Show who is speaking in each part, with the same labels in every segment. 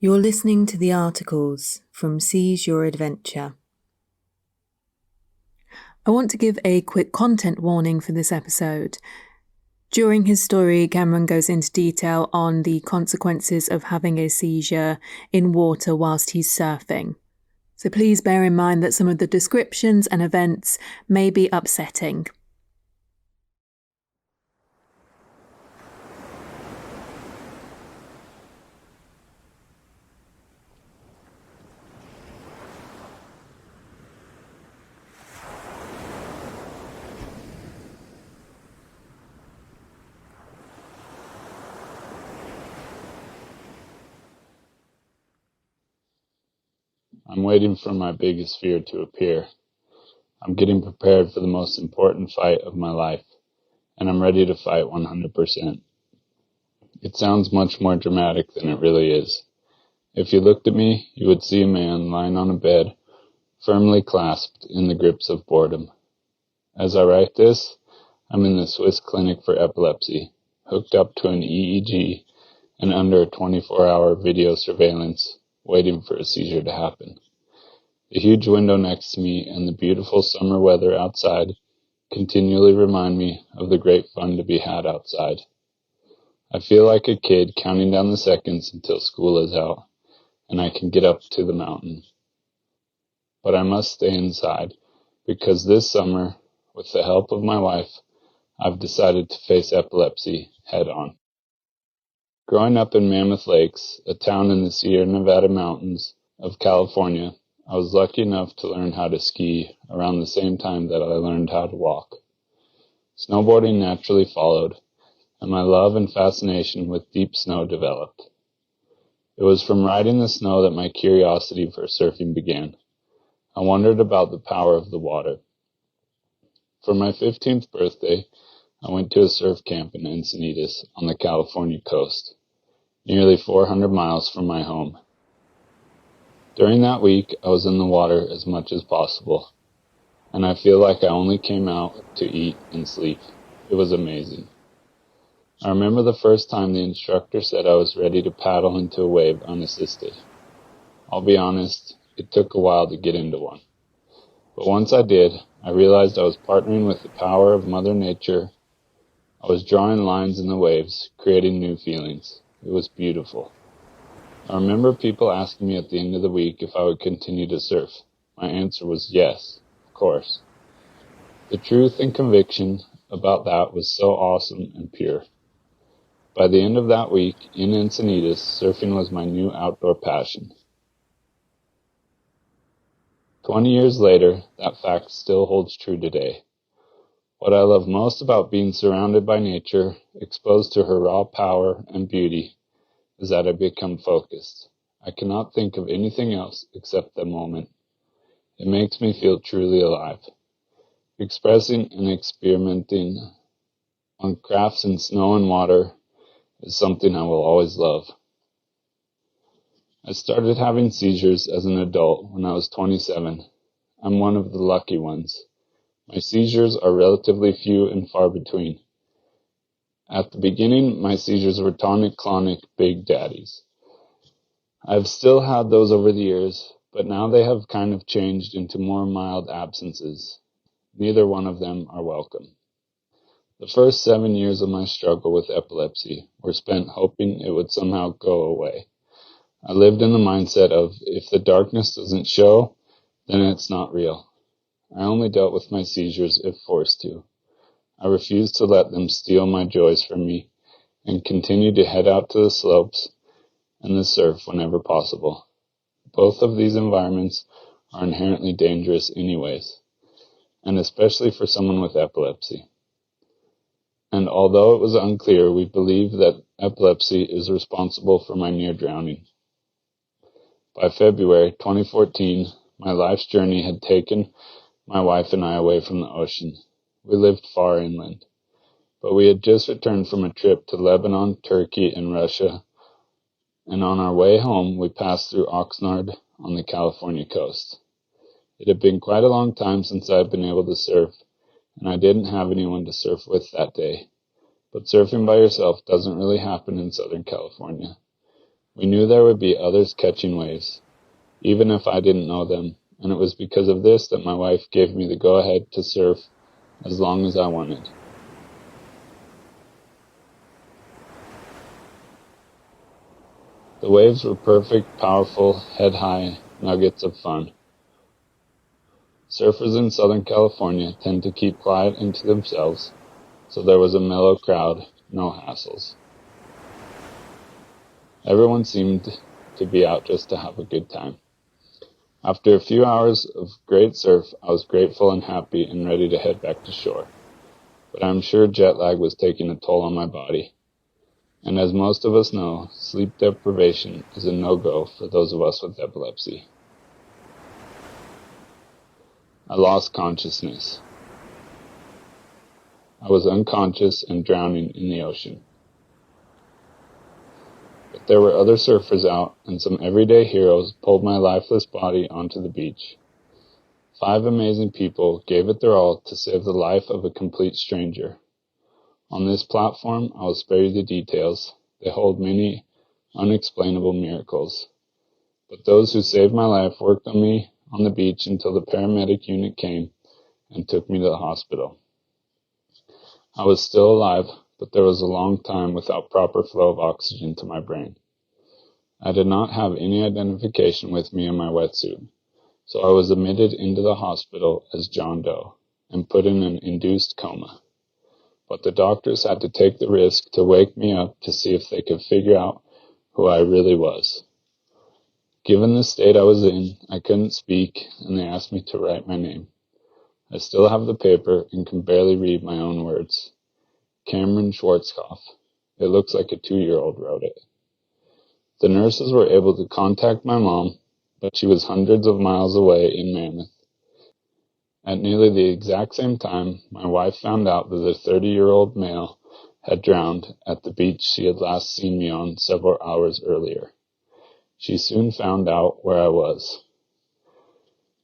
Speaker 1: You're listening to the articles from Seize Your Adventure. I want to give a quick content warning for this episode. During his story, Cameron goes into detail on the consequences of having a seizure in water whilst he's surfing. So please bear in mind that some of the descriptions and events may be upsetting.
Speaker 2: I'm waiting for my biggest fear to appear. I'm getting prepared for the most important fight of my life, and I'm ready to fight 100%. It sounds much more dramatic than it really is. If you looked at me, you would see a man lying on a bed, firmly clasped in the grips of boredom. As I write this, I'm in the Swiss Clinic for Epilepsy, hooked up to an EEG and under 24-hour video surveillance, waiting for a seizure to happen. The huge window next to me and the beautiful summer weather outside continually remind me of the great fun to be had outside. I feel like a kid counting down the seconds until school is out, and I can get up to the mountain. But I must stay inside, because this summer, with the help of my wife, I've decided to face epilepsy head on. Growing up in Mammoth Lakes, a town in the Sierra Nevada mountains of California, I was lucky enough to learn how to ski around the same time that I learned how to walk. Snowboarding naturally followed, and my love and fascination with deep snow developed. It was from riding the snow that my curiosity for surfing began. I wondered about the power of the water. For my 15th birthday, I went to a surf camp in Encinitas on the California coast, nearly 400 miles from my home. During that week, I was in the water as much as possible, and I feel like I only came out to eat and sleep. It was amazing. I remember the first time the instructor said I was ready to paddle into a wave unassisted. I'll be honest, it took a while to get into one. But once I did, I realized I was partnering with the power of Mother Nature. I was drawing lines in the waves, creating new feelings. It was beautiful. I remember people asking me at the end of the week if I would continue to surf. My answer was yes, of course. The truth and conviction about that was so awesome and pure. By the end of that week, in Encinitas, surfing was my new outdoor passion. 20 years later, that fact still holds true today. What I love most about being surrounded by nature, exposed to her raw power and beauty, is that I become focused. I cannot think of anything else except the moment. It makes me feel truly alive. Expressing and experimenting on crafts in snow and water is something I will always love. I started having seizures as an adult when I was 27. I'm one of the lucky ones. My seizures are relatively few and far between. At the beginning, my seizures were tonic-clonic big daddies. I've still had those over the years, but now they have kind of changed into more mild absences. Neither one of them are welcome. The first 7 years of my struggle with epilepsy were spent hoping it would somehow go away. I lived in the mindset of, if the darkness doesn't show, then it's not real. I only dealt with my seizures if forced to. I refused to let them steal my joys from me, and continued to head out to the slopes and the surf whenever possible. Both of these environments are inherently dangerous anyways, and especially for someone with epilepsy. And although it was unclear, we believe that epilepsy is responsible for my near drowning. By February 2014, my life's journey had taken my wife and I away from the ocean. We lived far inland, but we had just returned from a trip to Lebanon, Turkey, and Russia, and on our way home we passed through Oxnard on the California coast. It had been quite a long time since I had been able to surf, and I didn't have anyone to surf with that day. But surfing by yourself doesn't really happen in Southern California. We knew there would be others catching waves, even if I didn't know them, and it was because of this that my wife gave me the go-ahead to surf as long as I wanted. The waves were perfect, powerful, head-high nuggets of fun. Surfers in Southern California tend to keep quiet and to themselves, so there was a mellow crowd, no hassles. Everyone seemed to be out just to have a good time. After a few hours of great surf, I was grateful and happy and ready to head back to shore. But I'm sure jet lag was taking a toll on my body. And as most of us know, sleep deprivation is a no-go for those of us with epilepsy. I lost consciousness. I was unconscious and drowning in the ocean. But there were other surfers out, and some everyday heroes pulled my lifeless body onto the beach. 5 amazing people gave it their all to save the life of a complete stranger. On this platform, I will spare you the details. They hold many unexplainable miracles. But those who saved my life worked on me on the beach until the paramedic unit came and took me to the hospital. I was still alive, but there was a long time without proper flow of oxygen to my brain. I did not have any identification with me in my wetsuit, so I was admitted into the hospital as John Doe and put in an induced coma. But the doctors had to take the risk to wake me up to see if they could figure out who I really was. Given the state I was in, I couldn't speak, and they asked me to write my name. I still have the paper and can barely read my own words. Cameron Schwarzkopf. It looks like a 2-year-old wrote it. The nurses were able to contact my mom, but she was hundreds of miles away in Mammoth. At nearly the exact same time, my wife found out that a 30-year-old male had drowned at the beach she had last seen me on several hours earlier. She soon found out where I was.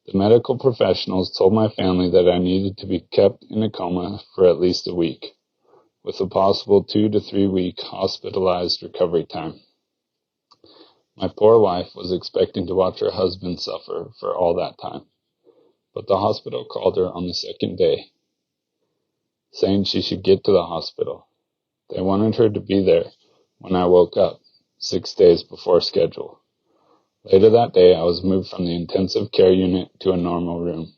Speaker 2: The medical professionals told my family that I needed to be kept in a coma for at least a week, with a possible 2 to 3 week hospitalized recovery time. My poor wife was expecting to watch her husband suffer for all that time, but the hospital called her on the second day, saying she should get to the hospital. They wanted her to be there when I woke up, 6 days before schedule. Later that day, I was moved from the intensive care unit to a normal room.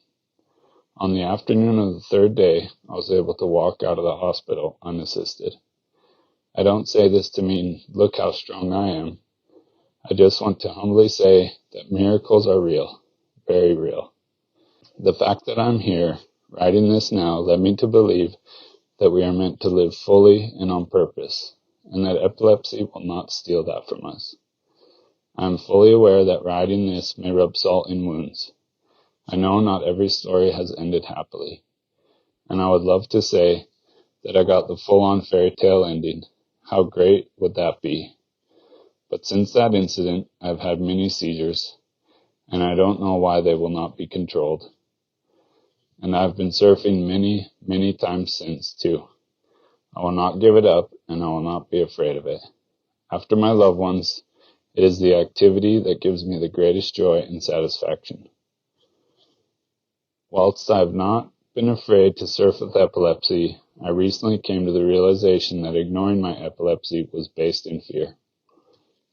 Speaker 2: On the afternoon of the 3rd day, I was able to walk out of the hospital unassisted. I don't say this to mean, look how strong I am. I just want to humbly say that miracles are real, very real. The fact that I'm here, writing this now, led me to believe that we are meant to live fully and on purpose, and that epilepsy will not steal that from us. I am fully aware that writing this may rub salt in wounds. I know not every story has ended happily, and I would love to say that I got the full-on fairy tale ending. How great would that be? But since that incident, I've had many seizures, and I don't know why they will not be controlled. And I've been surfing many, many times since, too. I will not give it up, and I will not be afraid of it. After my loved ones, it is the activity that gives me the greatest joy and satisfaction. Whilst I have not been afraid to surf with epilepsy, I recently came to the realization that ignoring my epilepsy was based in fear.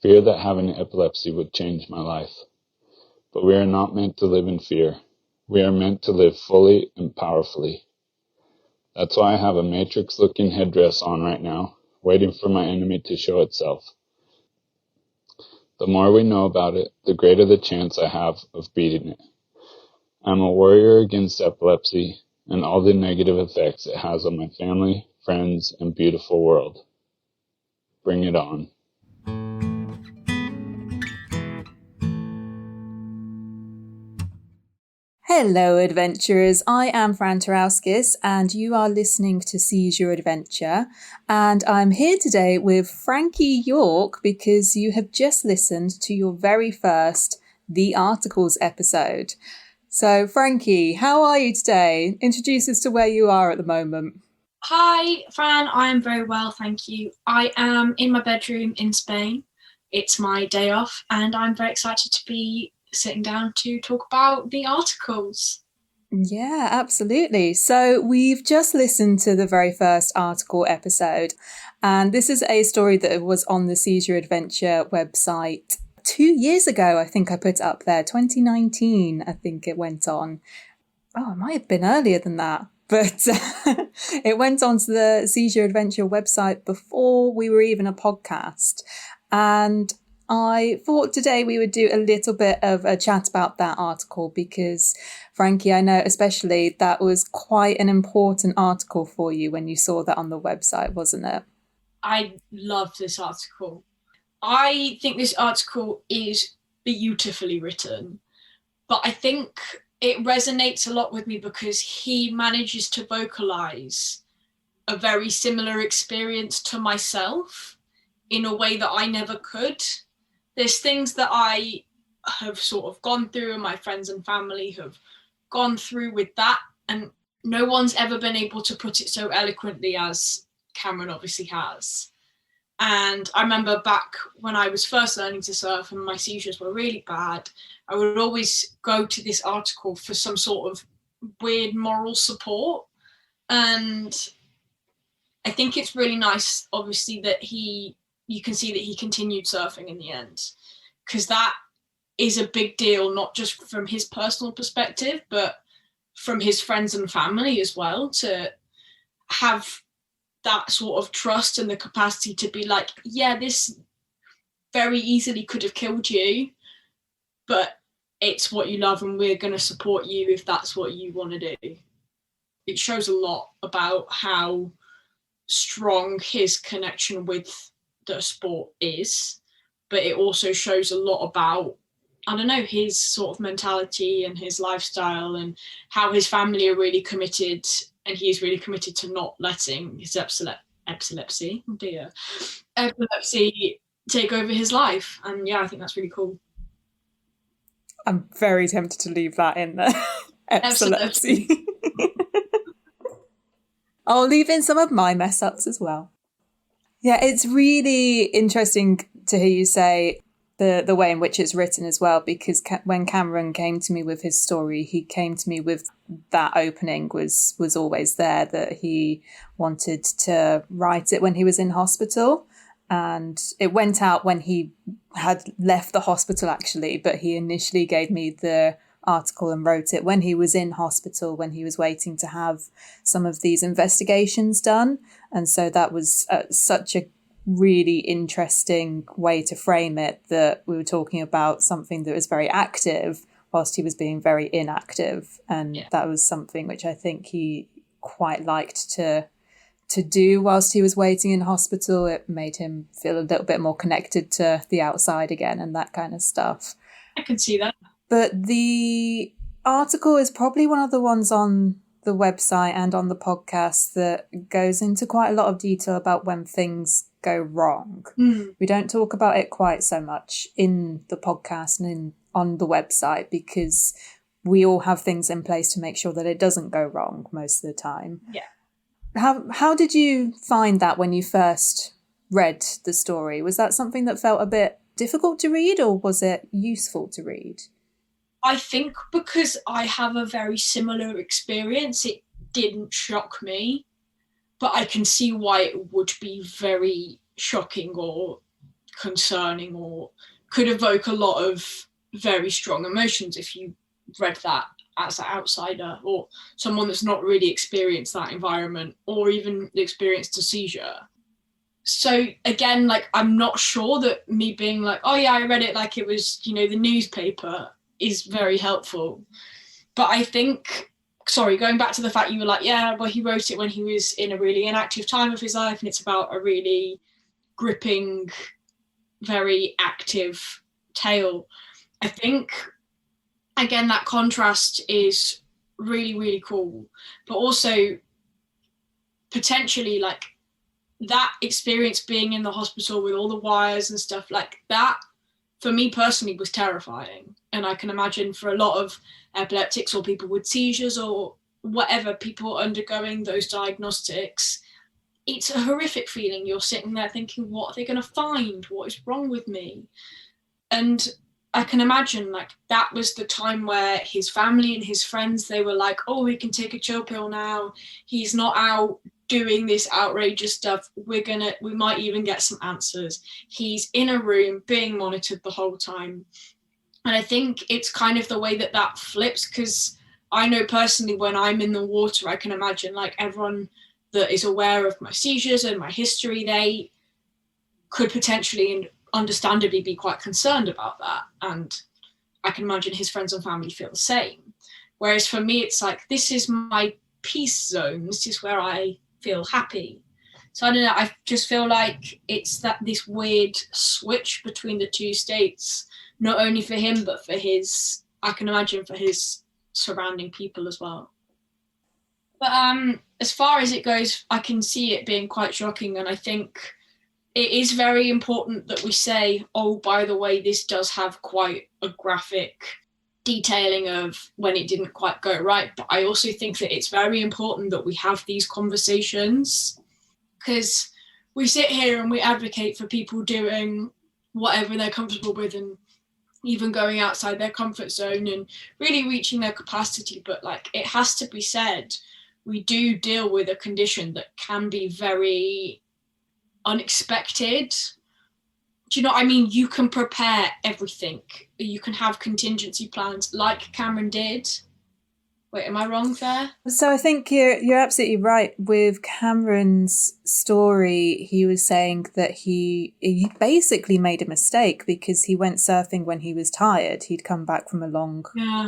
Speaker 2: Fear that having epilepsy would change my life. But we are not meant to live in fear. We are meant to live fully and powerfully. That's why I have a matrix-looking headdress on right now, waiting for my enemy to show itself. The more we know about it, the greater the chance I have of beating it. I'm a warrior against epilepsy and all the negative effects it has on my family, friends, and beautiful world. Bring it on.
Speaker 1: Hello, adventurers. I am Fran and you are listening to Seizure Adventure. And I'm here today with Frankie York because you have just listened to your very first The Articles episode. So, Frankie, how are you today? Introduce us to where you are at the moment.
Speaker 3: Hi, Fran. I am very well, thank you. I am in my bedroom in Spain. it's my day off and I'm very excited to be sitting down to talk about the articles.
Speaker 1: Yeah, absolutely. So we've just listened to the very first article episode, and this is a story that was on the Seizure Adventure website 2 years ago. I think I put it up there, 2019, I think it went on. Oh, it might have been earlier than that. But it went onto the Seizure Adventure website before we were even a podcast. And I thought today we would do a little bit of a chat about that article because, Frankie, I know especially that was quite an important article for you when you saw that on the website, wasn't it?
Speaker 3: I love this article. I think this article is beautifully written, but I think it resonates a lot with me because he manages to vocalize a very similar experience to myself in a way that I never could. There's things that I have sort of gone through and my friends and family have gone through with that, and no one's ever been able to put it so eloquently as Cameron obviously has. And I remember back when I was first learning to surf and my seizures were really bad, I would always go to this article for some sort of weird moral support. And I think it's really nice, obviously, that you can see that he continued surfing in the end, because that is a big deal, not just from his personal perspective, but from his friends and family as well, to have that sort of trust and the capacity to be like, yeah, this very easily could have killed you, but it's what you love and we're going to support you if that's what you want to do. It shows a lot about how strong his connection with the sport is, but it also shows a lot about, I don't know, his sort of mentality and his lifestyle and how his family are really committed, and he's really committed to not letting his epilepsy take over his life. And yeah, I think that's really cool.
Speaker 1: I'm very tempted to leave that in there. Epilepsy. I'll leave in some of my mess ups as well. Yeah, it's really interesting to hear you say the way in which it's written as well, because when Cameron came to me with his story, he came to me with that opening was always there, that he wanted to write it when he was in hospital. And it went out when he had left the hospital, actually, but he initially gave me the article and wrote it when he was in hospital, when he was waiting to have some of these investigations done. And so that was such a really interesting way to frame it, that we were talking about something that was very active whilst he was being very inactive. And that was something which I think he quite liked to do whilst he was waiting in hospital. It made him feel a little bit more connected to the outside again and that kind of stuff.
Speaker 3: I can see that.
Speaker 1: But the article is probably one of the ones on the website and on the podcast that goes into quite a lot of detail about when things go wrong. We don't talk about it quite so much in the podcast and on the website, because we all have things in place to make sure that it doesn't go wrong most of the time.
Speaker 3: Yeah.
Speaker 1: How did you find that when you first read the story? Was that something that felt a bit difficult to read, or was it useful to read?
Speaker 3: I think because I have a very similar experience, it didn't shock me, but I can see why it would be very shocking or concerning, or could evoke a lot of very strong emotions if you read that as an outsider or someone that's not really experienced that environment or even experienced a seizure. So again, like, I'm not sure that me being like, oh yeah, I read it like it was, the newspaper, is very helpful. But I think, going back to the fact you were like, yeah, well, he wrote it when he was in a really inactive time of his life, and it's about a really gripping, very active tale. I think, again, that contrast is really, really cool. But also, potentially, like, that experience being in the hospital with all the wires and stuff like that, for me personally, was terrifying. And I can imagine for a lot of epileptics or people with seizures or whatever, people undergoing those diagnostics, it's a horrific feeling. You're sitting there thinking, what are they going to find? What is wrong with me? And I can imagine like that was the time where his family and his friends, they were like, oh, we can take a chill pill now. He's not out doing this outrageous stuff. We might even get some answers. He's in a room being monitored the whole time. And I think it's kind of the way that flips, because I know personally when I'm in the water, I can imagine like everyone that is aware of my seizures and my history, they could potentially and understandably be quite concerned about that. And I can imagine his friends and family feel the same. Whereas for me, it's like, this is my peace zone. This is where I feel happy. So I don't know, I just feel like it's this weird switch between the two states, not only for him, but for I can imagine for his surrounding people as well. But as far as it goes, I can see it being quite shocking. And I think it is very important that we say, oh, by the way, this does have quite a graphic detailing of when it didn't quite go right. But I also think that it's very important that we have these conversations, because we sit here and we advocate for people doing whatever they're comfortable with and even going outside their comfort zone and really reaching their capacity. But like, it has to be said, we do deal with a condition that can be very unexpected. Do you know what I mean? You can prepare everything. You can have contingency plans like Cameron did. Wait, am I wrong there?
Speaker 1: So I think you're absolutely right. With Cameron's story, he was saying that he basically made a mistake because he went surfing when he was tired. He'd come back from a long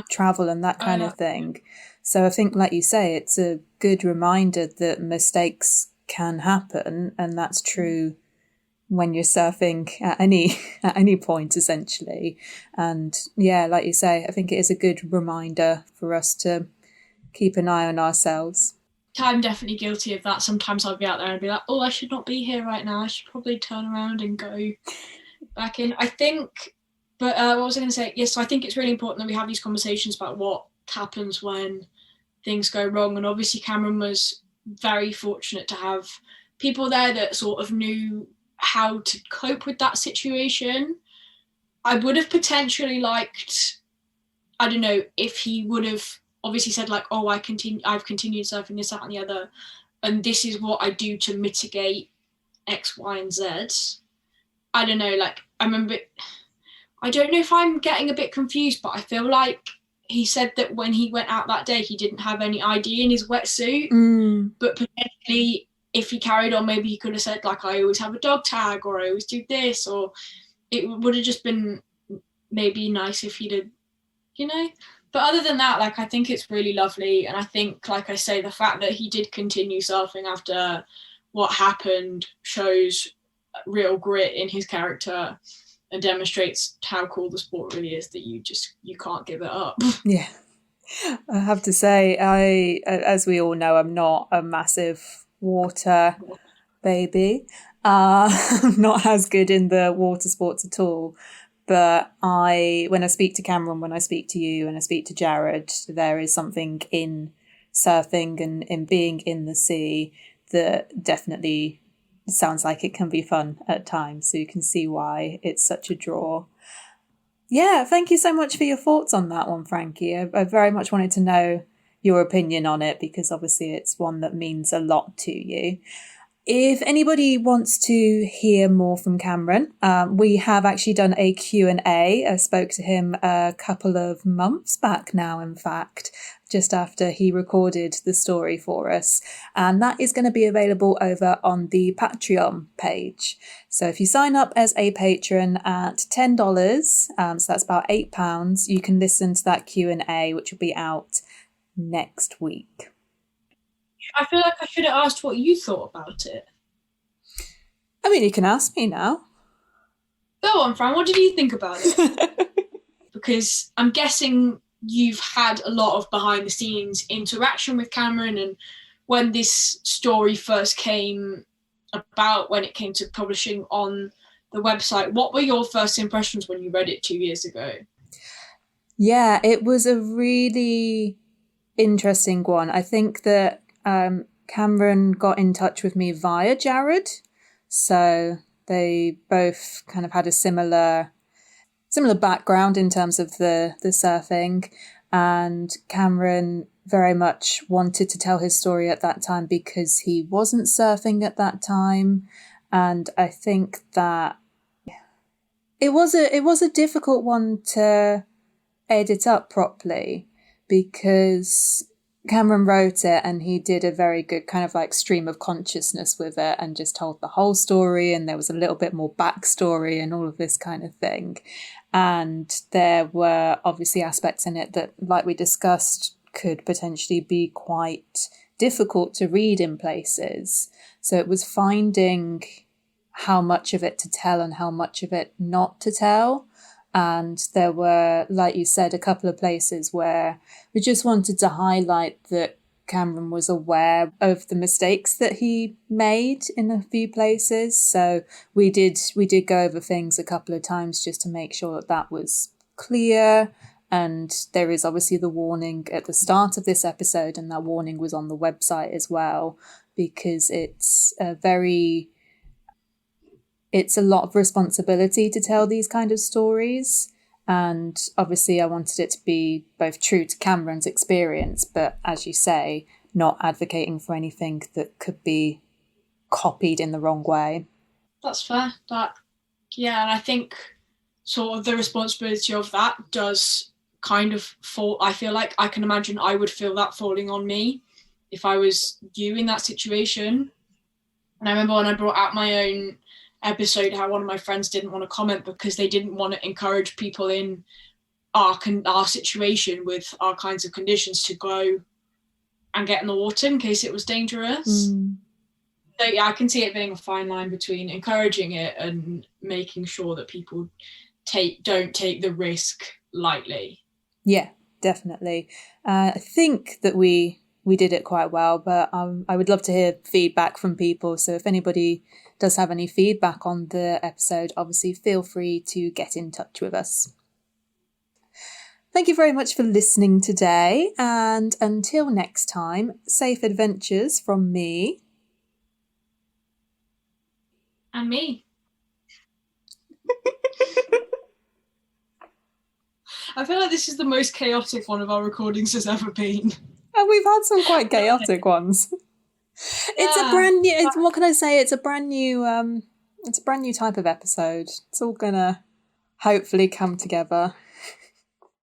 Speaker 1: travel and that kind of thing. So I think, like you say, it's a good reminder that mistakes can happen, and that's true when you're surfing at any point, essentially. And yeah, like you say, I think it is a good reminder for us to keep an eye on ourselves.
Speaker 3: I'm definitely guilty of that. Sometimes I'll be out there and be like, oh, I should not be here right now. I should probably turn around and go back in. I think, but what was I going to say? Yes, so I think it's really important that we have these conversations about what happens when things go wrong. And obviously Cameron was very fortunate to have people there that sort of knew how to cope with that situation. I would have potentially liked, I don't know, if he would have obviously said like, oh, I've continued surfing this, that and the other, and this is what I do to mitigate X, Y, and Z. I don't know, like, I remember, I don't know if I'm getting a bit confused, but I feel like he said that when he went out that day, he didn't have any ID in his wetsuit, but potentially if he carried on, maybe he could have said like, I always have a dog tag, or I always do this, or it would have just been maybe nice if he'd have, you know. But other than that, like, I think it's really lovely. And I think, like I say, the fact that he did continue surfing after what happened shows real grit in his character and demonstrates how cool the sport really is, that you can't give it up.
Speaker 1: Yeah. I have to say, as we all know, I'm not a massive water baby. I'm not as good in the water sports at all. But when I speak to Cameron, when I speak to you, and I speak to Jared, there is something in surfing and in being in the sea that definitely sounds like it can be fun at times. So you can see why it's such a draw. Yeah, thank you so much for your thoughts on that one, Frankie. I very much wanted to know your opinion on it, because obviously it's one that means a lot to you. If anybody wants to hear more from Cameron, we have actually done a Q&A. I spoke to him a couple of months back now, in fact, just after he recorded the story for us. And that is going to be available over on the Patreon page. So if you sign up as a patron at $10, so that's about £8, you can listen to that Q&A, which will be out next week.
Speaker 3: I feel like I should have asked what you thought about it.
Speaker 1: I mean, you can ask me now.
Speaker 3: Go on, Fran, what did you think about it? Because I'm guessing you've had a lot of behind the scenes interaction with Cameron, and when this story first came about, when it came to publishing on the website, what were your first impressions when you read it 2 years ago? Yeah,
Speaker 1: it was a really interesting one. I think that Cameron got in touch with me via Jared. So they both kind of had a similar background in terms of the surfing. And Cameron very much wanted to tell his story at that time because he wasn't surfing at that time. And I think that it was a difficult one to edit up properly because Cameron wrote it and he did a very good kind of like stream of consciousness with it and just told the whole story, and there was a little bit more backstory and all of this kind of thing. And there were obviously aspects in it that, like we discussed, could potentially be quite difficult to read in places. So it was finding how much of it to tell and how much of it not to tell. And there were, like you said, a couple of places where we just wanted to highlight that Cameron was aware of the mistakes that he made in a few places. So we did go over things a couple of times just to make sure that was clear. And there is obviously the warning at the start of this episode, and that warning was on the website as well, because it's a lot of responsibility to tell these kind of stories. And obviously I wanted it to be both true to Cameron's experience, but as you say, not advocating for anything that could be copied in the wrong way.
Speaker 3: That's fair. And I think sort of the responsibility of that does kind of fall. I feel like I can imagine I would feel that falling on me if I was you in that situation. And I remember when I brought out my own episode, how one of my friends didn't want to comment because they didn't want to encourage people in our situation with our kinds of conditions to go and get in the water in case it was dangerous. So yeah, I can see it being a fine line between encouraging it and making sure that people don't take the risk lightly.
Speaker 1: Yeah, definitely. I think that we did it quite well, but I would love to hear feedback from people. So if anybody does have any feedback on the episode, obviously feel free to get in touch with us. Thank you very much for listening today, and until next time, safe adventures from me.
Speaker 3: And me. I feel like this is the most chaotic one of our recordings has ever been.
Speaker 1: And we've had some quite chaotic ones. It's a brand new, what can I say? It's a brand new type of episode. It's all gonna hopefully come together.